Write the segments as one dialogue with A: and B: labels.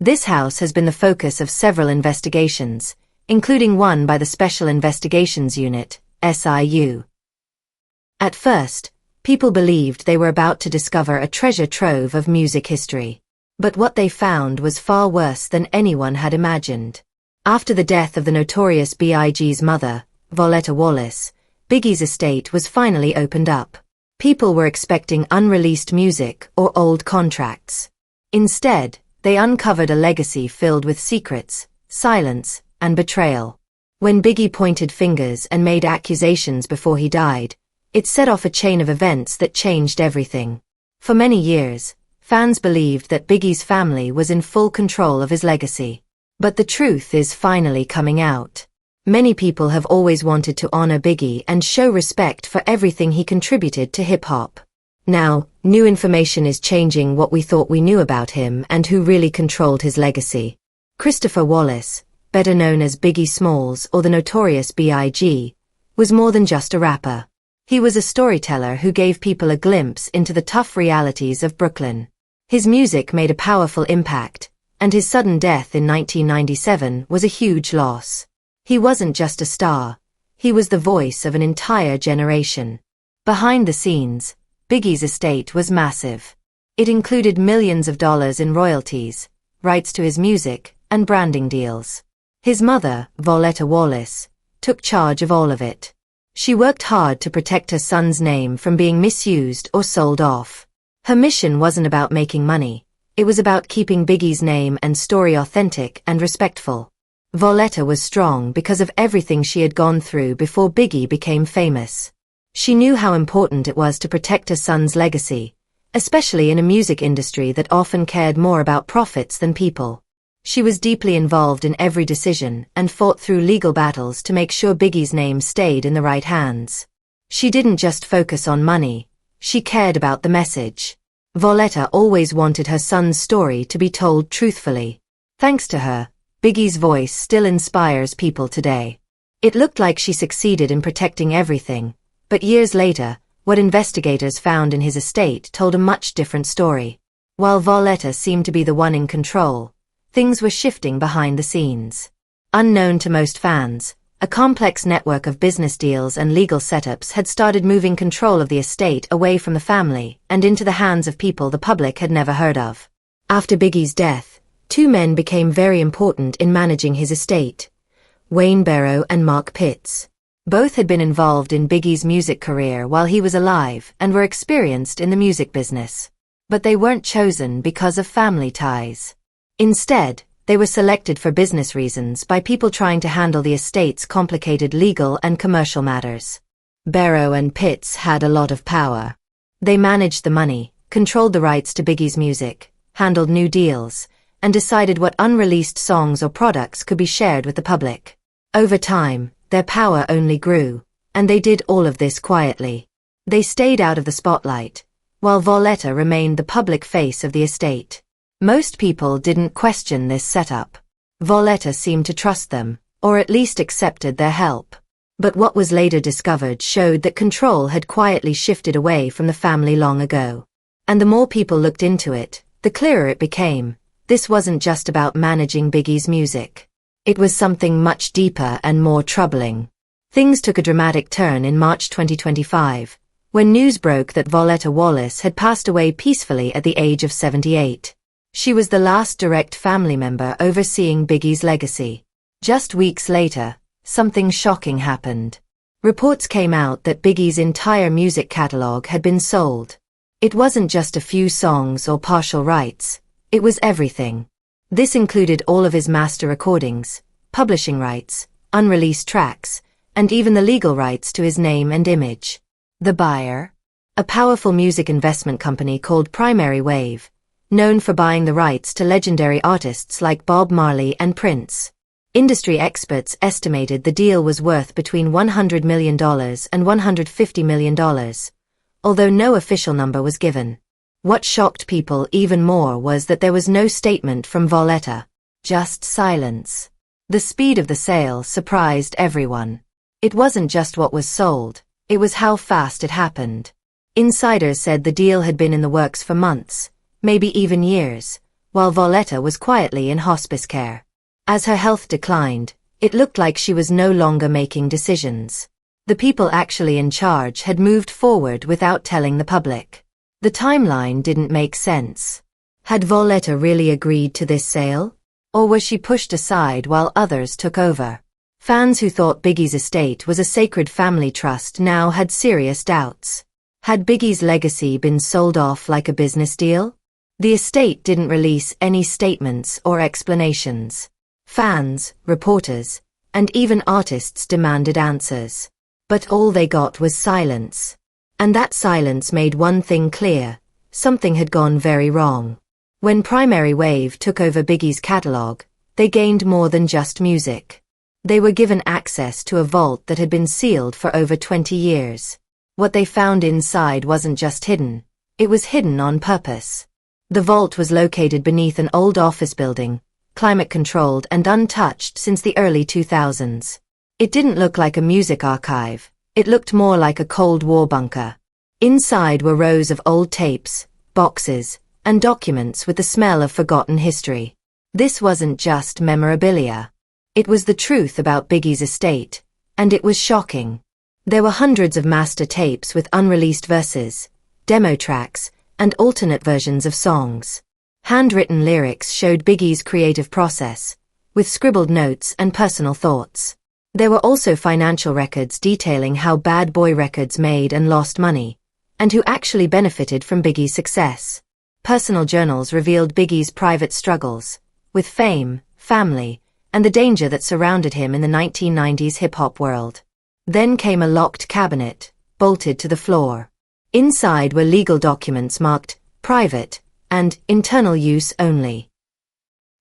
A: This house has been the focus of several investigations, including one by the Special Investigations Unit, SIU. At first, people believed they were about to discover a treasure trove of music history. But what they found was far worse than anyone had imagined. After the death of the Notorious B.I.G's mother, Valetta Wallace, Biggie's estate was finally opened up. People were expecting unreleased music or old contracts. Instead, they uncovered a legacy filled with secrets, silence, and betrayal. When Biggie pointed fingers and made accusations before he died, it set off a chain of events that changed everything. For many years, fans believed that Biggie's family was in full control of his legacy. But the truth is finally coming out. Many people have always wanted to honor Biggie and show respect for everything he contributed to hip-hop. Now, new information is changing what we thought we knew about him and who really controlled his legacy. Christopher Wallace, better known as Biggie Smalls or the Notorious B.I.G, was more than just a rapper. He was a storyteller who gave people a glimpse into the tough realities of Brooklyn. His music made a powerful impact, and his sudden death in 1997 was a huge loss. He wasn't just a star, he was the voice of an entire generation. Behind the scenes, Biggie's estate was massive. It included millions of dollars in royalties, rights to his music, and branding deals. His mother, Valetta Wallace, took charge of all of it. She worked hard to protect her son's name from being misused or sold off. Her mission wasn't about making money, it was about keeping Biggie's name and story authentic and respectful. Valetta was strong because of everything she had gone through before Biggie became famous. She knew how important it was to protect her son's legacy, especially in a music industry that often cared more about profits than people. She was deeply involved in every decision and fought through legal battles to make sure Biggie's name stayed in the right hands. She didn't just focus on money, she cared about the message. Valetta always wanted her son's story to be told truthfully. Thanks to her, Biggie's voice still inspires people today. It looked like she succeeded in protecting everything, but years later, what investigators found in his estate told a much different story. While Valetta seemed to be the one in control, things were shifting behind the scenes. Unknown to most fans, a complex network of business deals and legal setups had started moving control of the estate away from the family and into the hands of people the public had never heard of. After Biggie's death, two men became very important in managing his estate: Wayne Barrow and Mark Pitts. Both had been involved in Biggie's music career while he was alive and were experienced in the music business. But they weren't chosen because of family ties. Instead, they were selected for business reasons by people trying to handle the estate's complicated legal and commercial matters. Barrow and Pitts had a lot of power. They managed the money, controlled the rights to Biggie's music, handled new deals, and decided what unreleased songs or products could be shared with the public. Over time, their power only grew, and they did all of this quietly. They stayed out of the spotlight, while Valetta remained the public face of the estate. Most people didn't question this setup. Valetta seemed to trust them, or at least accepted their help. But what was later discovered showed that control had quietly shifted away from the family long ago. And the more people looked into it, the clearer it became. This wasn't just about managing Biggie's music. It was something much deeper and more troubling. Things took a dramatic turn in March 2025, when news broke that Valetta Wallace had passed away peacefully at the age of 78. She was the last direct family member overseeing Biggie's legacy. Just weeks later, something shocking happened. Reports came out that Biggie's entire music catalog had been sold. It wasn't just a few songs or partial rights. It was everything. This included all of his master recordings, publishing rights, unreleased tracks, and even the legal rights to his name and image. The buyer? A powerful music investment company called Primary Wave, known for buying the rights to legendary artists like Bob Marley and Prince. Industry experts estimated the deal was worth between $100 million and $150 million, although no official number was given. What shocked people even more was that there was no statement from Valetta, just silence. The speed of the sale surprised everyone. It wasn't just what was sold, it was how fast it happened. Insiders said the deal had been in the works for months, maybe even years, while Valetta was quietly in hospice care. As her health declined, it looked like she was no longer making decisions. The people actually in charge had moved forward without telling the public. The timeline didn't make sense. Had Valetta really agreed to this sale? Or was she pushed aside while others took over? Fans who thought Biggie's estate was a sacred family trust now had serious doubts. Had Biggie's legacy been sold off like a business deal? The estate didn't release any statements or explanations. Fans, reporters, and even artists demanded answers. But all they got was silence. And that silence made one thing clear: something had gone very wrong. When Primary Wave took over Biggie's catalog, they gained more than just music. They were given access to a vault that had been sealed for over 20 years. What they found inside wasn't just hidden, it was hidden on purpose. The vault was located beneath an old office building, climate-controlled and untouched since the early 2000s. It didn't look like a music archive, it looked more like a Cold War bunker. Inside were rows of old tapes, boxes, and documents with the smell of forgotten history. This wasn't just memorabilia. It was the truth about Biggie's estate, and it was shocking. There were hundreds of master tapes with unreleased verses, demo tracks, and alternate versions of songs. Handwritten lyrics showed Biggie's creative process, with scribbled notes and personal thoughts. There were also financial records detailing how Bad Boy Records made and lost money, and who actually benefited from Biggie's success. Personal journals revealed Biggie's private struggles, with fame, family, and the danger that surrounded him in the 1990s hip-hop world. Then came a locked cabinet, bolted to the floor. Inside were legal documents marked private and internal use only.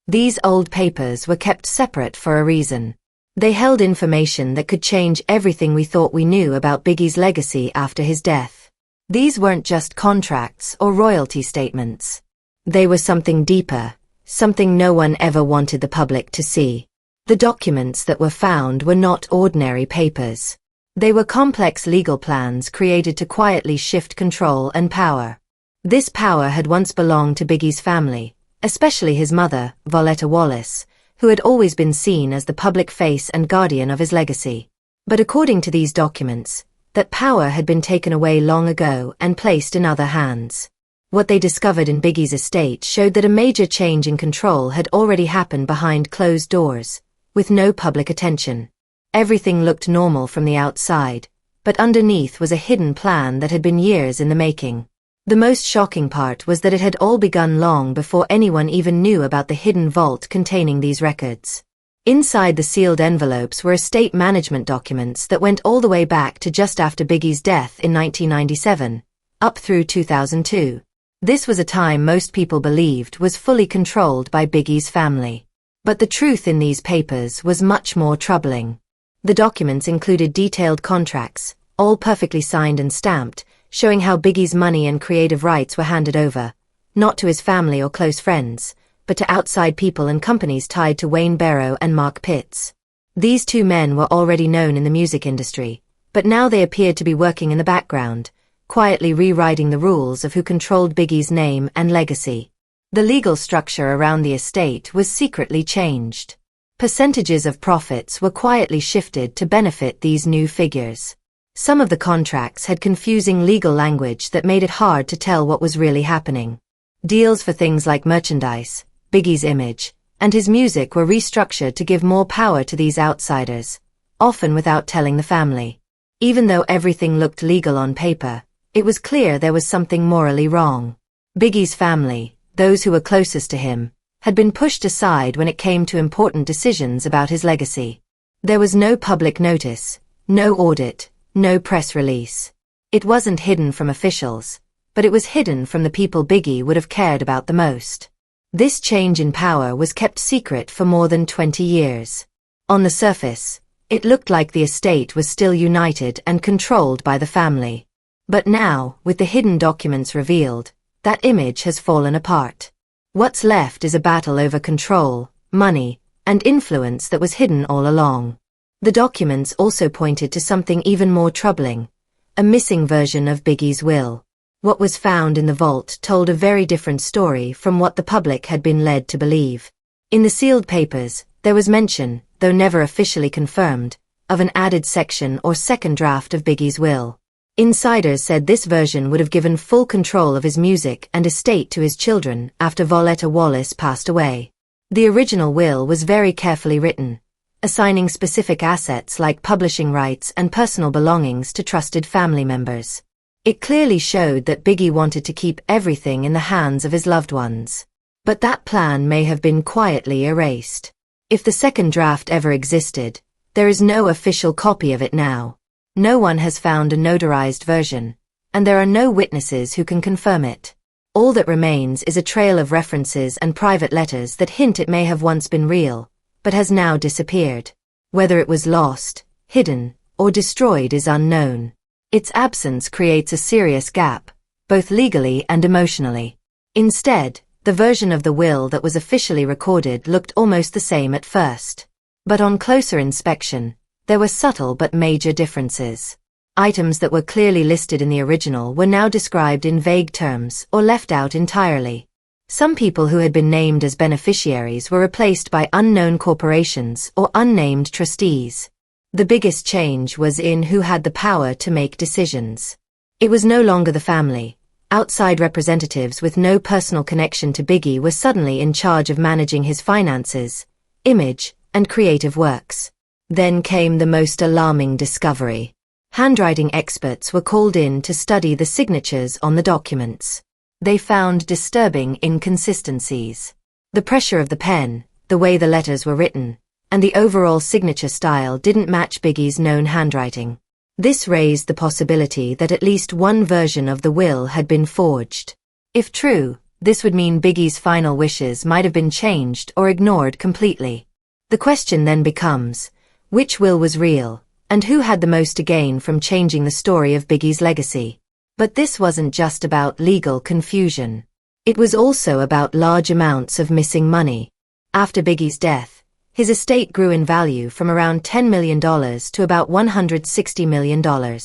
A: These old papers were kept separate for a reason. They held information that could change everything we thought we knew about Biggie's legacy after his death. These weren't just contracts or royalty statements. They were something deeper, something no one ever wanted the public to see. The documents that were found were not ordinary papers. They were complex legal plans created to quietly shift control and power. This power had once belonged to Biggie's family, especially his mother, Valetta Wallace, who had always been seen as the public face and guardian of his legacy. But according to these documents, that power had been taken away long ago and placed in other hands. What they discovered in Biggie's estate showed that a major change in control had already happened behind closed doors, with no public attention. Everything looked normal from the outside, but underneath was a hidden plan that had been years in the making. The most shocking part was that it had all begun long before anyone even knew about the hidden vault containing these records. Inside the sealed envelopes were estate management documents that went all the way back to just after Biggie's death in 1997, up through 2002. This was a time most people believed was fully controlled by Biggie's family. But the truth in these papers was much more troubling. The documents included detailed contracts, all perfectly signed and stamped, showing how Biggie's money and creative rights were handed over, not to his family or close friends, but to outside people and companies tied to Wayne Barrow and Mark Pitts. These two men were already known in the music industry, but now they appeared to be working in the background, quietly rewriting the rules of who controlled Biggie's name and legacy. The legal structure around the estate was secretly changed. Percentages of profits were quietly shifted to benefit these new figures. Some of the contracts had confusing legal language that made it hard to tell what was really happening. Deals for things like merchandise, Biggie's image, and his music were restructured to give more power to these outsiders, often without telling the family. Even though everything looked legal on paper, it was clear there was something morally wrong. Biggie's family, those who were closest to him, had been pushed aside when it came to important decisions about his legacy. There was no public notice, no audit, no press release. It wasn't hidden from officials, but it was hidden from the people Biggie would have cared about the most. This change in power was kept secret for more than 20 years. On the surface, it looked like the estate was still united and controlled by the family. But now, with the hidden documents revealed, that image has fallen apart. What's left is a battle over control, money, and influence that was hidden all along. The documents also pointed to something even more troubling, a missing version of Biggie's will. What was found in the vault told a very different story from what the public had been led to believe. In the sealed papers, there was mention, though never officially confirmed, of an added section or second draft of Biggie's will. Insiders said this version would have given full control of his music and estate to his children after Valetta Wallace passed away. The original will was very carefully written, assigning specific assets like publishing rights and personal belongings to trusted family members. It clearly showed that Biggie wanted to keep everything in the hands of his loved ones. But that plan may have been quietly erased. If the second draft ever existed, there is no official copy of it now. No one has found a notarized version, and there are no witnesses who can confirm it. All that remains is a trail of references and private letters that hint it may have once been real, but has now disappeared. Whether it was lost, hidden, or destroyed is unknown. Its absence creates a serious gap, both legally and emotionally. Instead, the version of the will that was officially recorded looked almost the same at first. But on closer inspection, there were subtle but major differences. Items that were clearly listed in the original were now described in vague terms or left out entirely. Some people who had been named as beneficiaries were replaced by unknown corporations or unnamed trustees. The biggest change was in who had the power to make decisions. It was no longer the family. Outside representatives with no personal connection to Biggie were suddenly in charge of managing his finances, image, and creative works. Then came the most alarming discovery. Handwriting experts were called in to study the signatures on the documents. They found disturbing inconsistencies. The pressure of the pen, the way the letters were written, and the overall signature style didn't match Biggie's known handwriting. This raised the possibility that at least one version of the will had been forged. If true, this would mean Biggie's final wishes might have been changed or ignored completely. The question then becomes, which will was real, and who had the most to gain from changing the story of Biggie's legacy? But this wasn't just about legal confusion. It was also about large amounts of missing money. After Biggie's death, his estate grew in value from around $10 million to about $160 million.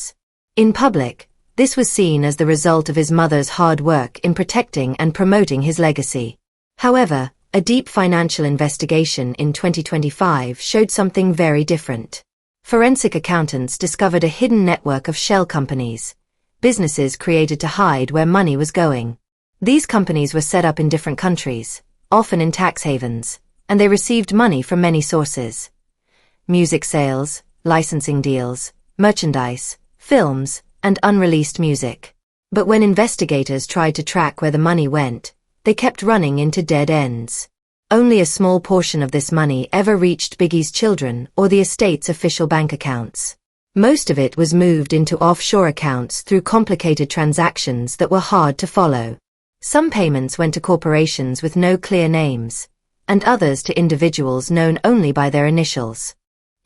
A: In public, this was seen as the result of his mother's hard work in protecting and promoting his legacy. However, a deep financial investigation in 2025 showed something very different. Forensic accountants discovered a hidden network of shell companies, businesses created to hide where money was going. These companies were set up in different countries, often in tax havens, and they received money from many sources: music sales, licensing deals, merchandise, films, and unreleased music. But when investigators tried to track where the money went, they kept running into dead ends. Only a small portion of this money ever reached Biggie's children or the estate's official bank accounts. Most of it was moved into offshore accounts through complicated transactions that were hard to follow. Some payments went to corporations with no clear names, and others to individuals known only by their initials.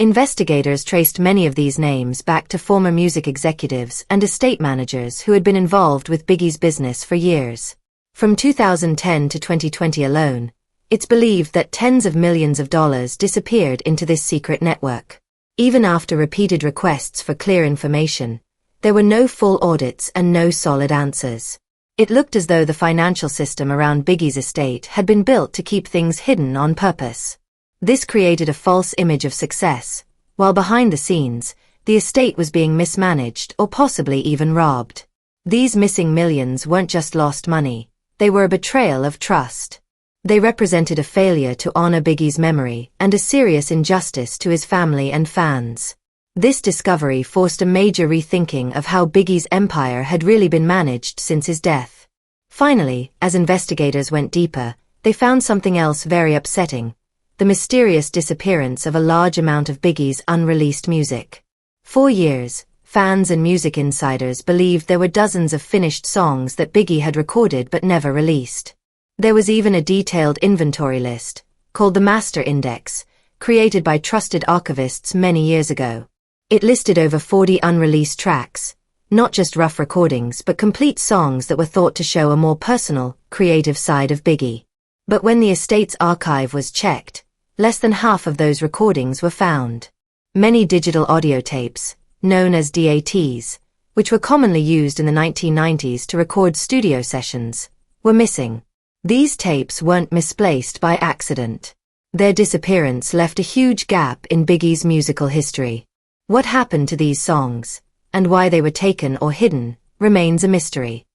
A: Investigators traced many of these names back to former music executives and estate managers who had been involved with Biggie's business for years. From 2010 to 2020 alone, it's believed that tens of millions of dollars disappeared into this secret network. Even after repeated requests for clear information, there were no full audits and no solid answers. It looked as though the financial system around Biggie's estate had been built to keep things hidden on purpose. This created a false image of success, while behind the scenes, the estate was being mismanaged or possibly even robbed. These missing millions weren't just lost money, they were a betrayal of trust. They represented a failure to honor Biggie's memory and a serious injustice to his family and fans. This discovery forced a major rethinking of how Biggie's empire had really been managed since his death. Finally, as investigators went deeper, they found something else very upsetting: the mysterious disappearance of a large amount of Biggie's unreleased music. For years, fans and music insiders believed there were dozens of finished songs that Biggie had recorded but never released. There was even a detailed inventory list, called the Master Index, created by trusted archivists many years ago. It listed over 40 unreleased tracks, not just rough recordings but complete songs that were thought to show a more personal, creative side of Biggie. But when the estate's archive was checked, less than half of those recordings were found. Many digital audio tapes, known as DATs, which were commonly used in the 1990s to record studio sessions, were missing. These tapes weren't misplaced by accident. Their disappearance left a huge gap in Biggie's musical history. What happened to these songs, and why they were taken or hidden, remains a mystery.